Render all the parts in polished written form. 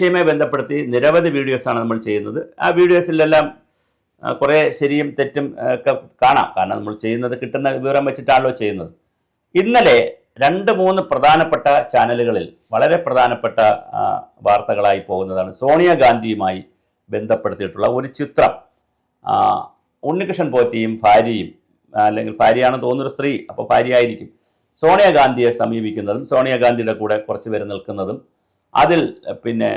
വിഷയവുമായി ബന്ധപ്പെടുത്തി നിരവധി വീഡിയോസാണ് നമ്മൾ ചെയ്യുന്നത്. ആ വീഡിയോസിലെല്ലാം കുറേ ശരിയും തെറ്റും ഒക്കെ കാണാം. കാരണം നമ്മൾ ചെയ്യുന്നത് കിട്ടുന്ന വിവരം വെച്ചിട്ടാണല്ലോ ചെയ്യുന്നത്. ഇന്നലെ 2-3 പ്രധാനപ്പെട്ട ചാനലുകളിൽ വളരെ പ്രധാനപ്പെട്ട വാർത്തകളായി പോകുന്നതാണ് സോണിയാഗാന്ധിയുമായി ബന്ധപ്പെടുത്തിയിട്ടുള്ള ഒരു ചിത്രം. ഉണ്ണികൃഷ്ണൻ പോറ്റിയും ഭാര്യയും, അല്ലെങ്കിൽ ഭാര്യയാണെന്ന് തോന്നുന്നൊരു സ്ത്രീ, അപ്പോൾ ഭാര്യയായിരിക്കും, സോണിയാഗാന്ധിയെ സമീപിക്കുന്നതും സോണിയാഗാന്ധിയുടെ കൂടെ കുറച്ച് പേര് നിൽക്കുന്നതും, അതിൽ പിന്നെ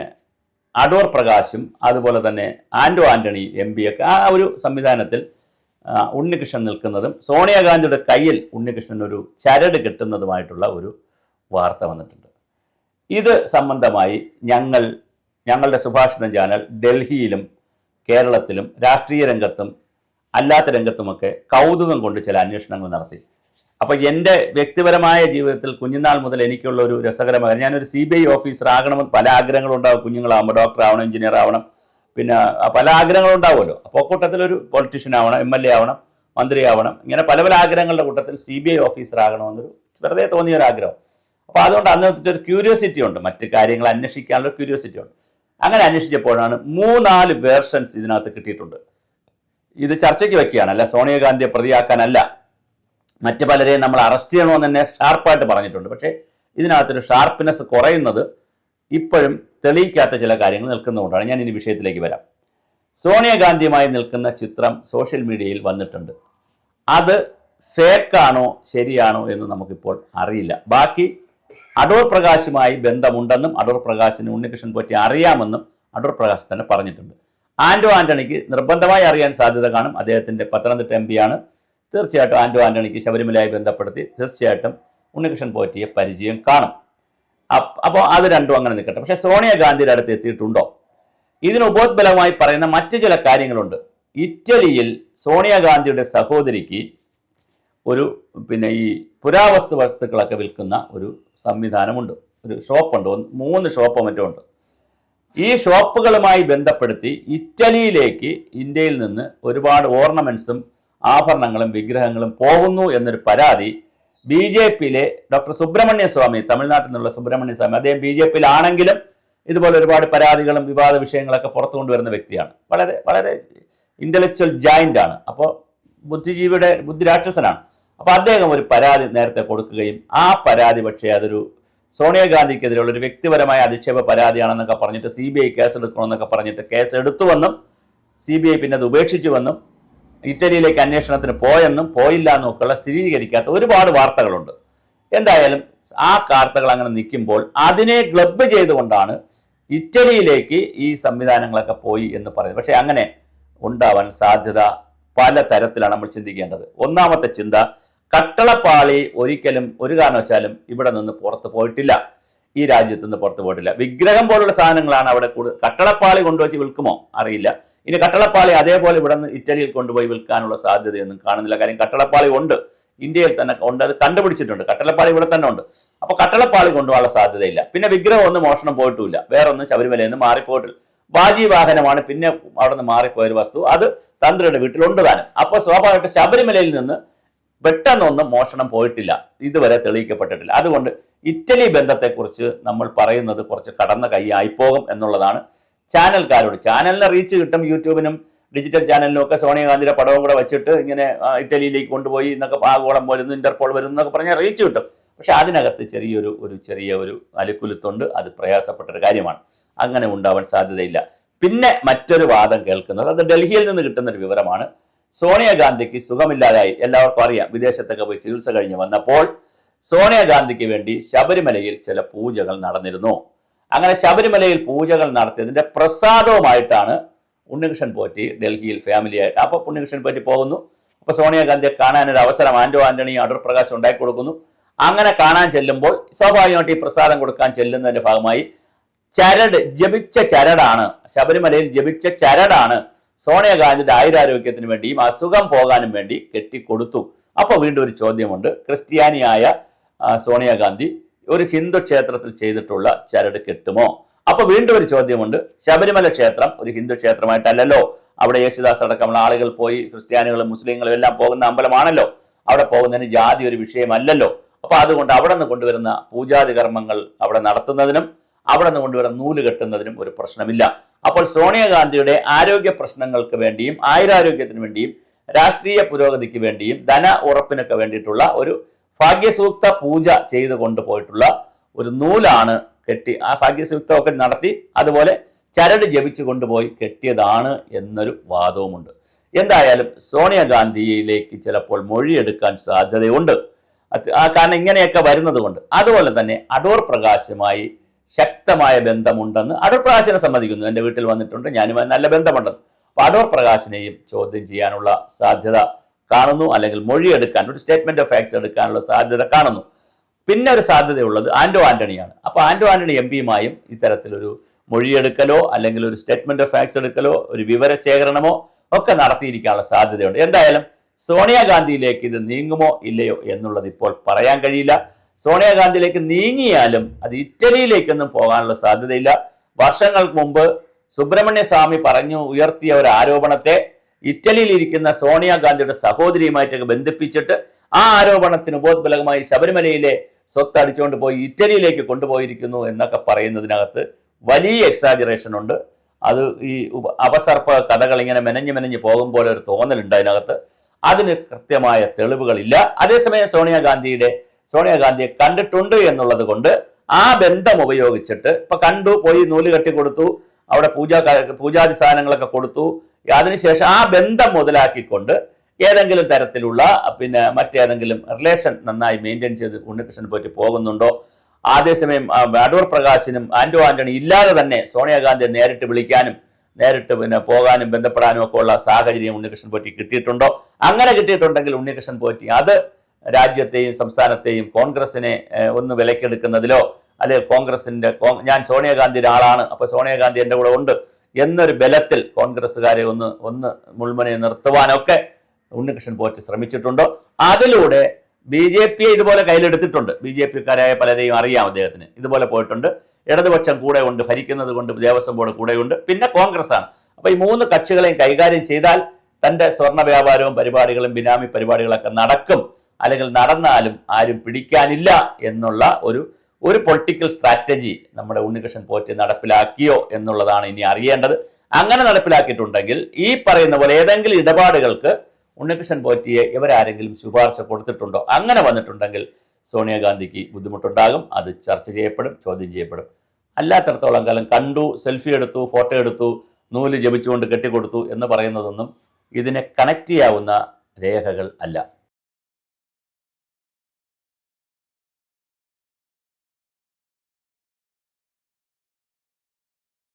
അടൂർ പ്രകാശും അതുപോലെ തന്നെ ആന്റോ ആന്റണി MP ഒക്കെ ആ ഒരു സംവിധാനത്തിൽ ഉണ്ണികൃഷ്ണൻ നിൽക്കുന്നതും സോണിയാഗാന്ധിയുടെ കയ്യിൽ ഉണ്ണികൃഷ്ണൻ ഒരു ചരട് കെട്ടുന്നതുമായിട്ടുള്ള ഒരു വാർത്ത വന്നിട്ടുണ്ട്. ഇത് സംബന്ധമായി ഞങ്ങളുടെ സുഭാഷിതം ചാനൽ ഡൽഹിയിലും കേരളത്തിലും രാഷ്ട്രീയ രംഗത്തും അല്ലാത്ത രംഗത്തുമൊക്കെ കൗതുകം കൊണ്ട് ചില അന്വേഷണങ്ങൾ നടത്തി. അപ്പോൾ എൻ്റെ വ്യക്തിപരമായ ജീവിതത്തിൽ കുഞ്ഞുനാൾ മുതൽ എനിക്കുള്ള ഒരു രസകരമായ, ഞാനൊരു CBI ഓഫീസർ ആകണമെന്ന് പല ആഗ്രഹങ്ങളുണ്ടാവും. കുഞ്ഞുങ്ങളാകുമ്പോൾ ഡോക്ടർ ആവണം, എഞ്ചിനീയർ ആവണം, പിന്നെ പല ആഗ്രഹങ്ങളുണ്ടാവുമല്ലോ. അപ്പോൾ കൂട്ടത്തിലൊരു പൊളിറ്റീഷ്യൻ ആവണം, MLA ആവണം, മന്ത്രി ആവണം, ഇങ്ങനെ പല പല ആഗ്രഹങ്ങളുടെ കൂട്ടത്തിൽ CBI ഓഫീസർ ആകണമെന്നൊരു വെറുതെ തോന്നിയ ഒരു ആഗ്രഹം. അപ്പോൾ അതുകൊണ്ട് അന്നത്തെ ഒരു ക്യൂരിയോസിറ്റി ഉണ്ട്, മറ്റ് കാര്യങ്ങൾ അന്വേഷിക്കാനുള്ള ക്യൂരിയോസിറ്റി ഉണ്ട്. അങ്ങനെ അന്വേഷിച്ചപ്പോഴാണ് 3-4 വേർഷൻസ് ഇതിനകത്ത് കിട്ടിയിട്ടുണ്ട്. ഇത് ചർച്ചയ്ക്ക് വെക്കുകയാണ്, അല്ല സോണിയാഗാന്ധിയെ പ്രതിയാക്കാനല്ല. മറ്റ് പലരെയും നമ്മൾ അറസ്റ്റ് ചെയ്യണമെന്ന് തന്നെ ഷാർപ്പായിട്ട് പറഞ്ഞിട്ടുണ്ട്. പക്ഷേ ഇതിനകത്തൊരു ഷാർപ്പ്നെസ് കുറയുന്നത് ഇപ്പോഴും തെളിയിക്കാത്ത ചില കാര്യങ്ങൾ നിൽക്കുന്നതുകൊണ്ടാണ്. ഞാൻ ഇനി വിഷയത്തിലേക്ക് വരാം. സോണിയാഗാന്ധിയുമായി നിൽക്കുന്ന ചിത്രം സോഷ്യൽ മീഡിയയിൽ വന്നിട്ടുണ്ട്. അത് ഫേക്കാണോ ശരിയാണോ എന്ന് നമുക്കിപ്പോൾ അറിയില്ല. ബാക്കി അടൂർ പ്രകാശുമായി ബന്ധമുണ്ടെന്നും അടൂർ പ്രകാശിന് ഉണ്ണികൃഷ്ണൻ പോറ്റി അറിയാമെന്നും അടൂർ പ്രകാശ് തന്നെ പറഞ്ഞിട്ടുണ്ട്. ആന്റോ ആന്റണിക്ക് നിർബന്ധമായി അറിയാൻ സാധ്യത കാണും. അദ്ദേഹത്തിൻ്റെ പത്തനംതിട്ട MP ആണ്. തീർച്ചയായിട്ടും ആന്റോ ആന്റണിക്ക് ശബരിമലയായി ബന്ധപ്പെടുത്തി തീർച്ചയായിട്ടും ഉണ്ണികൃഷ്ണൻ പോറ്റിയെ പരിചയം കാണും. അപ്പോൾ അത് രണ്ടും അങ്ങനെ നിൽക്കട്ടെ. പക്ഷേ സോണിയാഗാന്ധിയുടെ അടുത്ത് എത്തിയിട്ടുണ്ടോ? ഇതിന് ഉപോത്ബലമായി പറയുന്ന മറ്റു ചില കാര്യങ്ങളുണ്ട്. ഇറ്റലിയിൽ സോണിയാഗാന്ധിയുടെ സഹോദരിക്ക് ഒരു ഈ വസ്തുക്കളൊക്കെ വിൽക്കുന്ന ഒരു സംവിധാനമുണ്ട്, ഒരു ഷോപ്പുണ്ട്, 3 ഷോപ്പോ മറ്റോ ഉണ്ട്. ഈ ഷോപ്പുകളുമായി ബന്ധപ്പെടുത്തി ഇറ്റലിയിലേക്ക് ഇന്ത്യയിൽ നിന്ന് ഒരുപാട് ഓർണമെന്റ്സും ആഭരണങ്ങളും വിഗ്രഹങ്ങളും പോകുന്നു എന്നൊരു പരാതി BJPയിലെ ഡോക്ടർ സുബ്രഹ്മണ്യ സ്വാമി, തമിഴ്നാട്ടിൽ നിന്നുള്ള സുബ്രഹ്മണ്യ സ്വാമി, അദ്ദേഹം BJPയിലാണെങ്കിലും ഇതുപോലെ ഒരുപാട് പരാതികളും വിവാദ വിഷയങ്ങളൊക്കെ പുറത്തു കൊണ്ടുവരുന്ന വ്യക്തിയാണ്. വളരെ വളരെ ഇന്റലക്ച്വൽ ജയന്റ് ആണ്. അപ്പോൾ ബുദ്ധിരാക്ഷസനാണ്. അപ്പോൾ അദ്ദേഹം ഒരു പരാതി നേരത്തെ കൊടുക്കുകയും ആ പരാതി പക്ഷേ അതൊരു സോണിയാഗാന്ധിക്കെതിരെയുള്ള ഒരു വ്യക്തിപരമായ അധിക്ഷേപ പരാതിയാണെന്നൊക്കെ പറഞ്ഞിട്ട് CBI കേസെടുക്കണമെന്നൊക്കെ പറഞ്ഞിട്ട് കേസ് എടുത്തുവെന്നും CBI പിന്നെ അത് ഉപേക്ഷിച്ചുവെന്നും ഇറ്റലിയിലേക്ക് അന്വേഷണത്തിന് പോയെന്നും പോയില്ല എന്നൊക്കെയുള്ള സ്ഥിരീകരിക്കാത്ത ഒരുപാട് വാർത്തകളുണ്ട്. എന്തായാലും ആ വാർത്തകൾ അങ്ങനെ നിൽക്കുമ്പോൾ അതിനെ ക്ലബ് ചെയ്തുകൊണ്ടാണ് ഇറ്റലിയിലേക്ക് ഈ സംവിധാനങ്ങളൊക്കെ പോയി എന്ന് പറയുന്നത്. പക്ഷേ അങ്ങനെ ഉണ്ടാവാൻ സാധ്യത പല തരത്തിലാണ് നമ്മൾ ചിന്തിക്കേണ്ടത്. ഒന്നാമത്തെ ചിന്ത, കട്ടളപ്പാളി ഒരിക്കലും ഒരു കാരണവശാലും ഇവിടെ നിന്ന് പുറത്ത് പോയിട്ടില്ല, ഈ രാജ്യത്ത് നിന്ന് പുറത്ത് പോയിട്ടില്ല. വിഗ്രഹം പോലുള്ള സാധനങ്ങളാണ് അവിടെ കട്ടളപ്പാളി കൊണ്ടുവച്ച് വിൽക്കുമോ അറിയില്ല. ഇനി കട്ടളപ്പാളി അതേപോലെ ഇവിടെ നിന്ന് ഇറ്റലിയിൽ കൊണ്ടുപോയി വിൽക്കാനുള്ള സാധ്യതയൊന്നും കാണുന്നില്ല. കാര്യം കട്ടളപ്പാളി ഉണ്ട്, ഇന്ത്യയിൽ തന്നെ ഉണ്ട്, അത് കണ്ടുപിടിച്ചിട്ടുണ്ട്. കട്ടളപ്പാളി ഇവിടെ തന്നെ ഉണ്ട്. അപ്പോൾ കട്ടളപ്പാളി കൊണ്ടുപോകാനുള്ള സാധ്യതയില്ല. പിന്നെ വിഗ്രഹം ഒന്നും മോഷണം പോയിട്ടുമില്ല, വേറൊന്നും ശബരിമലയിൽ നിന്ന് മാറിപ്പോയിട്ടില്ല. ബാജി വാഹനമാണ് പിന്നെ അവിടെ നിന്ന് മാറിപ്പോയൊരു വസ്തു, അത് തന്ത്രിയുടെ വീട്ടിലുണ്ട് താനും. അപ്പോൾ സ്വാഭാവികമായിട്ട് ശബരിമലയിൽ നിന്ന് പെട്ടെന്നൊന്നും മോഷണം പോയിട്ടില്ല, ഇതുവരെ തെളിയിക്കപ്പെട്ടിട്ടില്ല. അതുകൊണ്ട് ഇറ്റലി ബന്ധത്തെക്കുറിച്ച് നമ്മൾ പറയുന്നത് കുറച്ച് കടന്ന കൈയായിപ്പോകും എന്നുള്ളതാണ് ചാനൽക്കാരോട്. ചാനലിന് റീച്ച് കിട്ടും, യൂട്യൂബിനും ഡിജിറ്റൽ ചാനലിനും ഒക്കെ സോണിയാഗാന്ധിയുടെ പടവും കൂടെ വെച്ചിട്ട് ഇങ്ങനെ ഇറ്റലിയിലേക്ക് കൊണ്ടുപോയി എന്നൊക്കെ ആഗോളം വരുന്നു, ഇന്റർപോൾ വരുന്നു എന്നൊക്കെ പറഞ്ഞാൽ റീച്ച് കിട്ടും. പക്ഷെ അതിനകത്ത് ചെറിയ ഒരു അലുക്കുലുത്തുണ്ട്. അത് പ്രയാസപ്പെട്ടൊരു കാര്യമാണ്. അങ്ങനെ ഉണ്ടാവാൻ സാധ്യതയില്ല. പിന്നെ മറ്റൊരു വാദം കേൾക്കുന്നത്, അത് ഡൽഹിയിൽ നിന്ന് കിട്ടുന്നൊരു വിവരമാണ്. സോണിയാഗാന്ധിക്ക് സുഖമില്ലാതായി, എല്ലാവർക്കും അറിയാം, വിദേശത്തൊക്കെ പോയി ചികിത്സ കഴിഞ്ഞ് വന്നപ്പോൾ സോണിയാഗാന്ധിക്ക് വേണ്ടി ശബരിമലയിൽ ചില പൂജകൾ നടന്നിരുന്നു. അങ്ങനെ ശബരിമലയിൽ പൂജകൾ നടത്തിയതിൻ്റെ പ്രസാദവുമായിട്ടാണ് ഉണ്ണികൃഷ്ണൻ പോറ്റി ഡൽഹിയിൽ ഫാമിലിയായിട്ട്. അപ്പോൾ ഉണ്ണികൃഷ്ണൻ പോറ്റി പോകുന്നു. അപ്പോൾ സോണിയാഗാന്ധിയെ കാണാനൊരു അവസരം ആന്റോ ആന്റണി അടൂർ പ്രകാശ് ഉണ്ടാക്കി കൊടുക്കുന്നു. അങ്ങനെ കാണാൻ ചെല്ലുമ്പോൾ സ്വാഭാവികമായിട്ട് ഈ പ്രസാദം കൊടുക്കാൻ ചെല്ലുന്നതിൻ്റെ ഭാഗമായി ജപിച്ച ചരടാണ്, ശബരിമലയിൽ ജപിച്ച ചരടാണ് സോണിയാഗാന്ധിയുടെ ആയുരാരോഗ്യത്തിന് വേണ്ടിയും അസുഖം പോകാനും വേണ്ടി കെട്ടിക്കൊടുത്തു. അപ്പോൾ വീണ്ടും ഒരു ചോദ്യമുണ്ട്, ക്രിസ്ത്യാനിയായ സോണിയാഗാന്ധി ഒരു ഹിന്ദു ക്ഷേത്രത്തിൽ ചെയ്തിട്ടുള്ള ചരട് കെട്ടുമോ? അപ്പോൾ വീണ്ടും ഒരു ചോദ്യമുണ്ട്, ശബരിമല ക്ഷേത്രം ഒരു ഹിന്ദു ക്ഷേത്രമായിട്ടല്ലല്ലോ, അവിടെ യേശുദാസ് അടക്കമുള്ള ആളുകൾ പോയി, ക്രിസ്ത്യാനികളും മുസ്ലിങ്ങളും എല്ലാം പോകുന്ന അമ്പലമാണല്ലോ, അവിടെ പോകുന്നതിന് ജാതി ഒരു വിഷയമല്ലല്ലോ. അപ്പോൾ അതുകൊണ്ട് അവിടെ നിന്ന് കൊണ്ടുവരുന്ന പൂജാതി കർമ്മങ്ങൾ അവിടെ നടത്തുന്നതിനും അവിടെ നിന്ന് കൊണ്ടുവരുന്ന നൂല് കെട്ടുന്നതിനും ഒരു പ്രശ്നമില്ല. അപ്പോൾ സോണിയാഗാന്ധിയുടെ ആരോഗ്യ പ്രശ്നങ്ങൾക്ക് വേണ്ടിയും ആയുരാരോഗ്യത്തിന് വേണ്ടിയും രാഷ്ട്രീയ പുരോഗതിക്ക് വേണ്ടിയും ധന ഉറപ്പിനൊക്കെ വേണ്ടിയിട്ടുള്ള ഒരു ഭാഗ്യസൂക്ത പൂജ ചെയ്ത് കൊണ്ടുപോയിട്ടുള്ള ഒരു നൂലാണ് കെട്ടി, ആ ഭാഗ്യസൂക്തമൊക്കെ നടത്തി അതുപോലെ ചരട് ജപിച്ചു കൊണ്ടുപോയി കെട്ടിയതാണ് എന്നൊരു വാദവുമുണ്ട്. എന്തായാലും സോണിയാഗാന്ധിയിലേക്ക് ചിലപ്പോൾ മൊഴിയെടുക്കാൻ സാധ്യതയുണ്ട്, കാരണം ഇങ്ങനെയൊക്കെ വരുന്നത് കൊണ്ട്. അതുപോലെ തന്നെ അടൂർ പ്രകാശുമായി ശക്തമായ ബന്ധമുണ്ടെന്ന് അടൂർ പ്രകാശിനെ സമ്മതിക്കുന്നു. എൻ്റെ വീട്ടിൽ വന്നിട്ടുണ്ട്, ഞാനുമായി നല്ല ബന്ധമുണ്ടെന്ന്. അപ്പോൾ അടൂർ പ്രകാശിനെയും ചോദ്യം ചെയ്യാനുള്ള സാധ്യത കാണുന്നു, അല്ലെങ്കിൽ മൊഴിയെടുക്കാൻ ഒരു സ്റ്റേറ്റ്മെന്റ് ഓഫ് ഫാക്ട്സ് എടുക്കാനുള്ള സാധ്യത കാണുന്നു. പിന്നെ ഒരു സാധ്യതയുള്ളത് ആന്റോ ആന്റണിയാണ്. അപ്പോൾ ആന്റോ ആന്റണി എം പിയുമായും ഇത്തരത്തിലൊരു മൊഴിയെടുക്കലോ അല്ലെങ്കിൽ ഒരു സ്റ്റേറ്റ്മെന്റ് ഓഫ് ഫാക്ട്സ് എടുക്കലോ ഒരു വിവരശേഖരണമോ ഒക്കെ നടത്തിയിരിക്കാനുള്ള സാധ്യതയുണ്ട്. എന്തായാലും സോണിയാഗാന്ധിയിലേക്ക് ഇത് നീങ്ങുമോ ഇല്ലയോ എന്നുള്ളത് ഇപ്പോൾ പറയാൻ കഴിയില്ല. സോണിയാഗാന്ധിയിലേക്ക് നീങ്ങിയാലും അത് ഇറ്റലിയിലേക്കൊന്നും പോകാനുള്ള സാധ്യതയില്ല. വർഷങ്ങൾക്ക് മുമ്പ് സുബ്രഹ്മണ്യ സ്വാമി പറഞ്ഞു ഉയർത്തിയ ഒരു ആരോപണത്തെ ഇറ്റലിയിൽ ഇരിക്കുന്ന സോണിയാഗാന്ധിയുടെ സഹോദരിയുമായിട്ടൊക്കെ ബന്ധിപ്പിച്ചിട്ട് ആ ആരോപണത്തിന് ഉപോത്ബലകമായി ശബരിമലയിലെ സ്വത്ത് അടിച്ചുകൊണ്ട് പോയി ഇറ്റലിയിലേക്ക് കൊണ്ടുപോയിരിക്കുന്നു എന്നൊക്കെ പറയുന്നതിനകത്ത് വലിയ എക്സാജറേഷൻ ഉണ്ട്. അത് ഈ അപസർപ്പ കഥകൾ ഇങ്ങനെ മെനഞ്ഞു പോകുമ്പോൾ ഒരു തോന്നലുണ്ട് അതിനകത്ത്. അതിന് കൃത്യമായ തെളിവുകളില്ല. അതേസമയം സോണിയാഗാന്ധിയെ കണ്ടിട്ടുണ്ട് എന്നുള്ളത് കൊണ്ട് ആ ബന്ധം ഉപയോഗിച്ചിട്ട് ഇപ്പൊ കണ്ടു, പോയി നൂല് കെട്ടി കൊടുത്തു, അവിടെ പൂജാതി സാധനങ്ങളൊക്കെ കൊടുത്തു, അതിനുശേഷം ആ ബന്ധം മുതലാക്കിക്കൊണ്ട് ഏതെങ്കിലും തരത്തിലുള്ള മറ്റേതെങ്കിലും റിലേഷൻ നന്നായി മെയിൻറ്റെയിൻ ചെയ്ത് ഉണ്ണികൃഷ്ണനെ പറ്റി പോകുന്നുണ്ടോ? അതേസമയം അടൂർ പ്രകാശിനും ആന്റോ ആന്റണി ഇല്ലാതെ തന്നെ സോണിയാഗാന്ധിയെ നേരിട്ട് വിളിക്കാനും നേരിട്ട് പോകാനും ബന്ധപ്പെടാനും ഒക്കെ ഉള്ള സാഹചര്യം ഉണ്ണികൃഷ്ണൻ പോറ്റി കിട്ടിയിട്ടുണ്ടോ? അങ്ങനെ കിട്ടിയിട്ടുണ്ടെങ്കിൽ ഉണ്ണികൃഷ്ണൻ പോറ്റി അത് രാജ്യത്തെയും സംസ്ഥാനത്തെയും കോൺഗ്രസിനെ ഒന്ന് വിലക്കെടുക്കുന്നതിലോ അല്ലെങ്കിൽ കോൺഗ്രസിന്റെ ഞാൻ സോണിയാഗാന്ധിയുടെ ആളാണ്, അപ്പൊ സോണിയാഗാന്ധി എൻ്റെ കൂടെ ഉണ്ട് എന്നൊരു ബലത്തിൽ കോൺഗ്രസ്സുകാരെ ഒന്ന് മുൾമുനയെ നിർത്തുവാനൊക്കെ ഉണ്ണികൃഷ്ണൻ പോറ്റി ശ്രമിച്ചിട്ടുണ്ടോ? അതിലൂടെ BJP ഇതുപോലെ കയ്യിലെടുത്തിട്ടുണ്ട്. BJP-ക്കാരായ പലരെയും അറിയാം അദ്ദേഹത്തിന്. ഇതുപോലെ പോയിട്ടുണ്ട്. ഇടതുപക്ഷം കൂടെ ഉണ്ട്, ഭരിക്കുന്നത് കൊണ്ട് ദേവസ്വം ബോർഡ് കൂടെയുണ്ട്, പിന്നെ കോൺഗ്രസ് ആണ്. അപ്പൊ ഈ മൂന്ന് കക്ഷികളെയും കൈകാര്യം ചെയ്താൽ തന്റെ സ്വർണ്ണ വ്യാപാരവും പരിപാടികളും ബിനാമി പരിപാടികളൊക്കെ നടക്കും, അല്ലെങ്കിൽ നടന്നാലും ആരും പിടിക്കാനില്ല എന്നുള്ള ഒരു പൊളിറ്റിക്കൽ സ്ട്രാറ്റജി നമ്മുടെ ഉണ്ണികൃഷ്ണൻ പോറ്റി നടപ്പിലാക്കിയോ എന്നുള്ളതാണ് ഇനി അറിയേണ്ടത്. അങ്ങനെ നടപ്പിലാക്കിയിട്ടുണ്ടെങ്കിൽ ഈ പറയുന്ന പോലെ ഏതെങ്കിലും ഇടപാടുകൾക്ക് ഉണ്ണികൃഷ്ണൻ പോറ്റിയെ ഇവരാരെങ്കിലും ശുപാർശ കൊടുത്തിട്ടുണ്ടോ? അങ്ങനെ വന്നിട്ടുണ്ടെങ്കിൽ സോണിയാഗാന്ധിക്ക് ബുദ്ധിമുട്ടുണ്ടാകും. അത് ചർച്ച ചെയ്യപ്പെടും, ചോദ്യം ചെയ്യപ്പെടും. അല്ലാത്തടത്തോളം കാലം കണ്ടു, സെൽഫി എടുത്തു, ഫോട്ടോ എടുത്തു, നൂല് ജപിച്ചുകൊണ്ട് കെട്ടിക്കൊടുത്തു എന്ന് പറയുന്നതൊന്നും ഇതിനെ കണക്ട് ചെയ്യാവുന്ന രേഖകൾ അല്ല.